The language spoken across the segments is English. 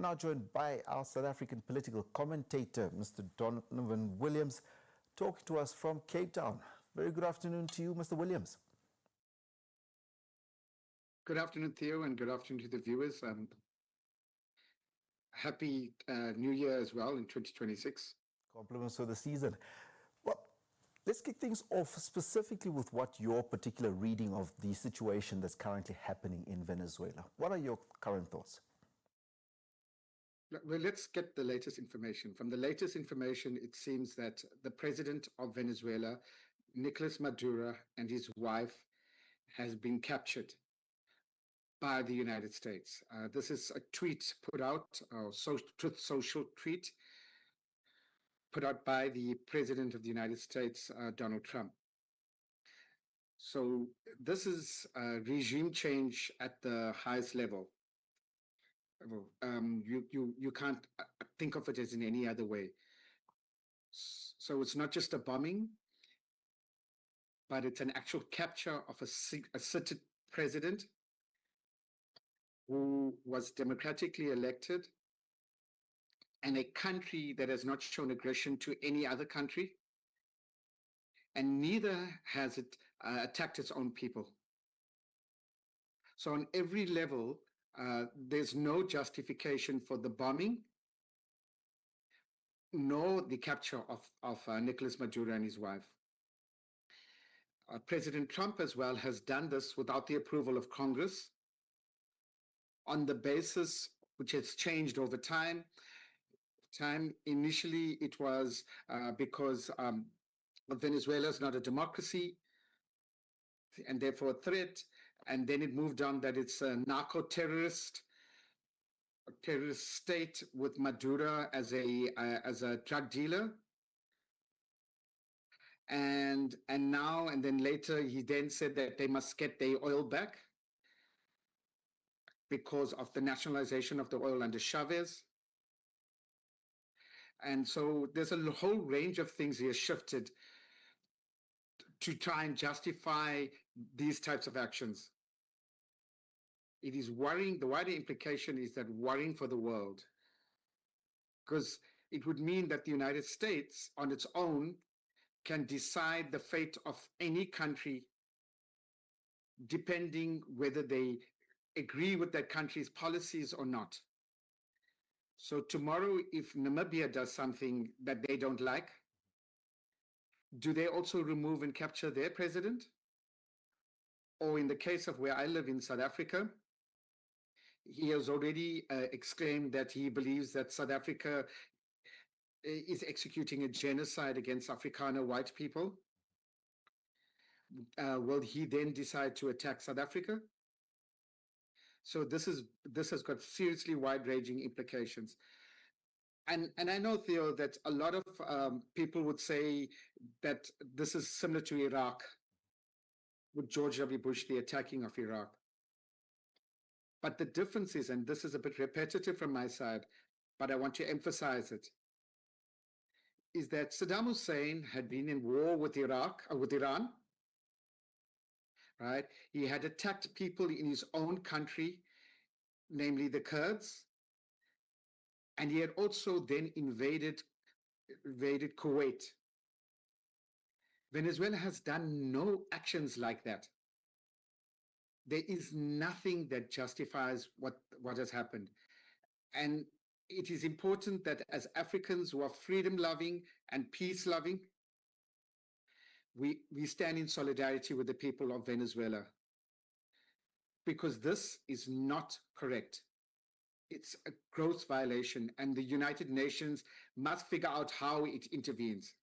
Now joined by our South African political commentator, Mr. Donovan Williams, talking to us from Cape Town. Very good afternoon to you, Mr. Williams. Good afternoon, Theo, and good afternoon to the viewers. Happy New Year as well in 2026. Compliments for the season. Well, let's kick things off specifically with what your particular reading of the situation that's currently happening in Venezuela. What are your current thoughts? Well, let's get the latest information. From the latest information, it seems that the president of Venezuela, Nicolas Maduro, and his wife has been captured by the United States. This is a tweet put out, Truth Social tweet, put out by the President of the United States, Donald Trump. So this is a regime change at the highest level. You can't think of it as in any other way. So it's not just a bombing, but it's an actual capture of a seated president who was democratically elected, and a country that has not shown aggression to any other country, and neither has it attacked its own people. So on every level, there's no justification for the bombing, nor the capture of Nicolas Maduro and his wife. President Trump as well has done this without the approval of Congress, on the basis which has changed over time. Initially, it was because Venezuela is not a democracy and therefore a threat. And then it moved on that it's a terrorist state with Maduro as a drug dealer. And then later he then said that they must get their oil back because of the nationalization of the oil under Chavez. And so there's a whole range of things he has shifted to try and justify these types of actions. It is worrying. The wider implication is that worrying for the world, because it would mean that the United States on its own can decide the fate of any country depending whether they agree with that country's policies or not. So tomorrow, if Namibia does something that they don't like, do they also remove and capture their president? Or in the case of where I live in South Africa, he has already exclaimed that he believes that South Africa is executing a genocide against Afrikaner white people. Will he then decide to attack South Africa? So this has got seriously wide-ranging implications. And I know, Theo, that a lot of people would say that this is similar to Iraq, with George W. Bush, the attacking of Iraq. But the difference is, and this is a bit repetitive from my side, but I want to emphasize it, is that Saddam Hussein had been in war with Iran, right? He had attacked people in his own country, namely the Kurds, and he had also then invaded Kuwait. Venezuela has done no actions like that. There is nothing that justifies what has happened. And it is important that as Africans who are freedom-loving and peace-loving, we stand in solidarity with the people of Venezuela, because this is not correct. It's a gross violation, and the United Nations must figure out how it intervenes,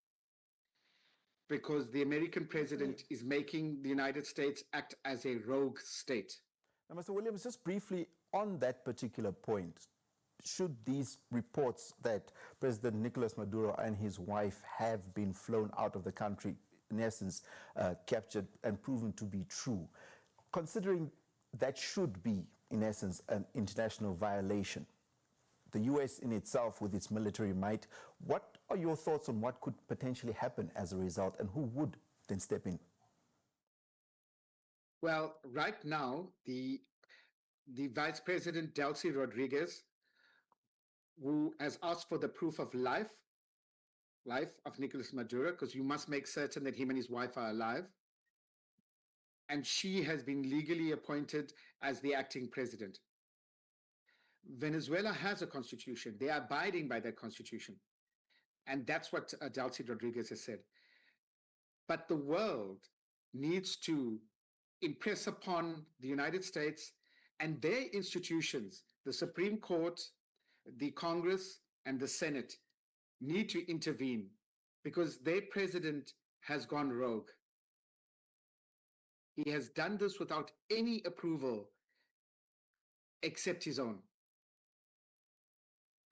because the American president is making the United States act as a rogue state. Now, Mr. Williams, just briefly on that particular point, should these reports that President Nicolas Maduro and his wife have been flown out of the country, in essence, captured and proven to be true, considering that should be, in essence, an international violation, the U.S. in itself with its military might, what are your thoughts on what could potentially happen as a result, and who would then step in? Well, right now, the Vice President Delcy Rodriguez who has asked for the proof of life of Nicolas Maduro, because you must make certain that him and his wife are alive. And she has been legally appointed as the acting president. Venezuela has a constitution. They are abiding by that constitution. And that's what Delcy Rodriguez has said. But the world needs to impress upon the United States and their institutions, the Supreme Court, the Congress, and the Senate, need to intervene because their president has gone rogue. He has done this without any approval except his own.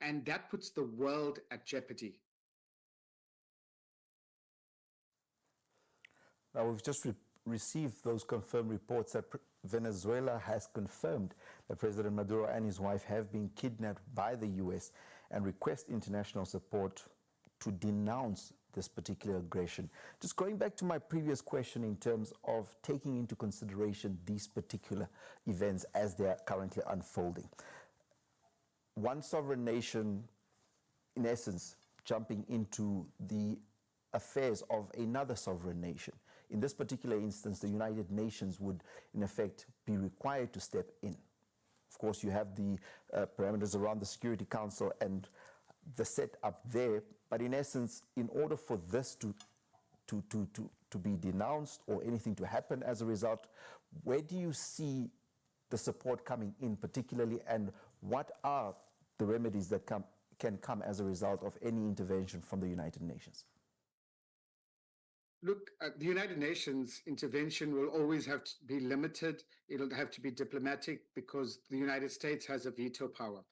And that puts the world at jeopardy. Now, we've just received those confirmed reports that Venezuela has confirmed that President Maduro and his wife have been kidnapped by the U.S. and request international support to denounce this particular aggression. Just going back to my previous question in terms of taking into consideration these particular events as they are currently unfolding. One sovereign nation, in essence, jumping into the affairs of another sovereign nation. In this particular instance, the United Nations would, in effect, be required to step in. Of course, you have the parameters around the Security Council and the setup there, but in essence, in order for this to be denounced or anything to happen as a result, where do you see the support coming in particularly, and what are the remedies that can come as a result of any intervention from the United Nations? Look, the United Nations intervention will always have to be limited. It'll have to be diplomatic because the United States has a veto power.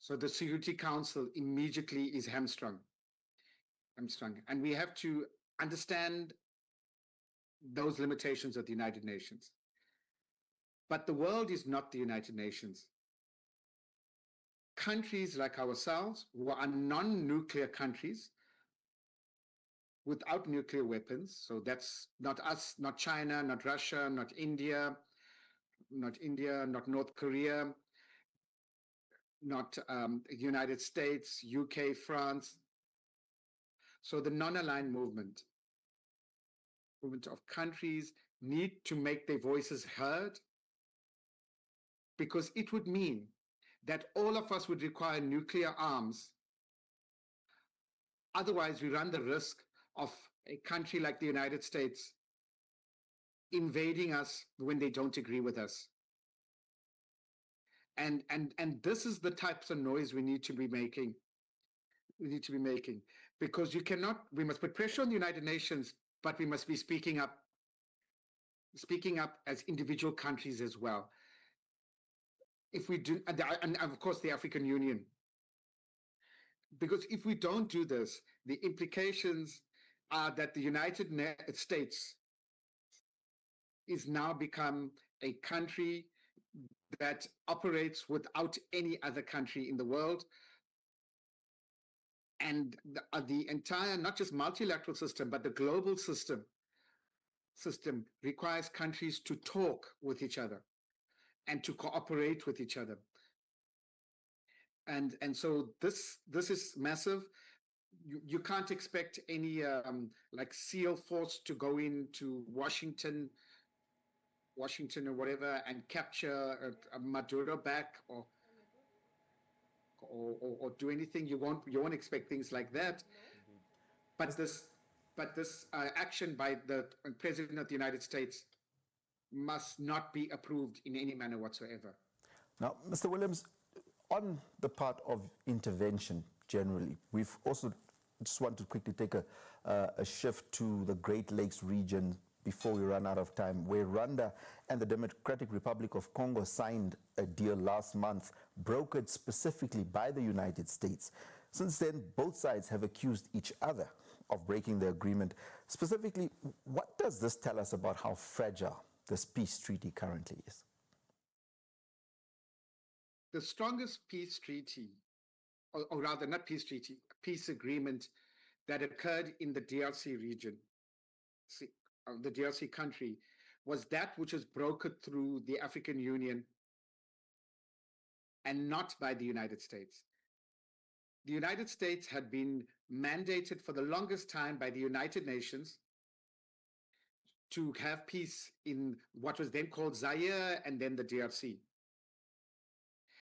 So the Security Council immediately is hamstrung. And we have to understand those limitations of the United Nations. But the world is not the United Nations. Countries like ourselves, who are non-nuclear countries, without nuclear weapons, so that's not us, not China, not Russia, not India, not North Korea, not United States, UK, France. So the non-aligned movement of countries need to make their voices heard, because it would mean that all of us would require nuclear arms. Otherwise, we run the risk of a country like the United States invading us when they don't agree with us. And this is the types of noise we need to be making. Because we must put pressure on the United Nations, but we must be speaking up as individual countries as well. If we do, and of course the African Union, because if we don't do this, the implications are that the United States is now become a country that operates without any other country in the world. And the entire, not just multilateral system, but the global system requires countries to talk with each other and to cooperate with each other. And so this is massive. You can't expect any like SEAL force to go into Washington or whatever and capture a Maduro back or do anything. You won't expect things like that. But this action by the President of the United States must not be approved in any manner whatsoever. Now, Mr. Williams, on the part of intervention generally, we've also just want to quickly take a shift to the Great Lakes region before we run out of time, where Rwanda and the Democratic Republic of Congo signed a deal last month, brokered specifically by the United States. Since then, both sides have accused each other of breaking the agreement. Specifically, what does this tell us about how fragile this peace treaty currently is? The strongest peace treaty, or rather not peace treaty, peace agreement that occurred in the DRC region, the DRC country, was that which was brokered through the African Union and not by the United States. the United States had been mandated for the longest time by the United Nations to have peace in what was then called Zaire and then the DRC.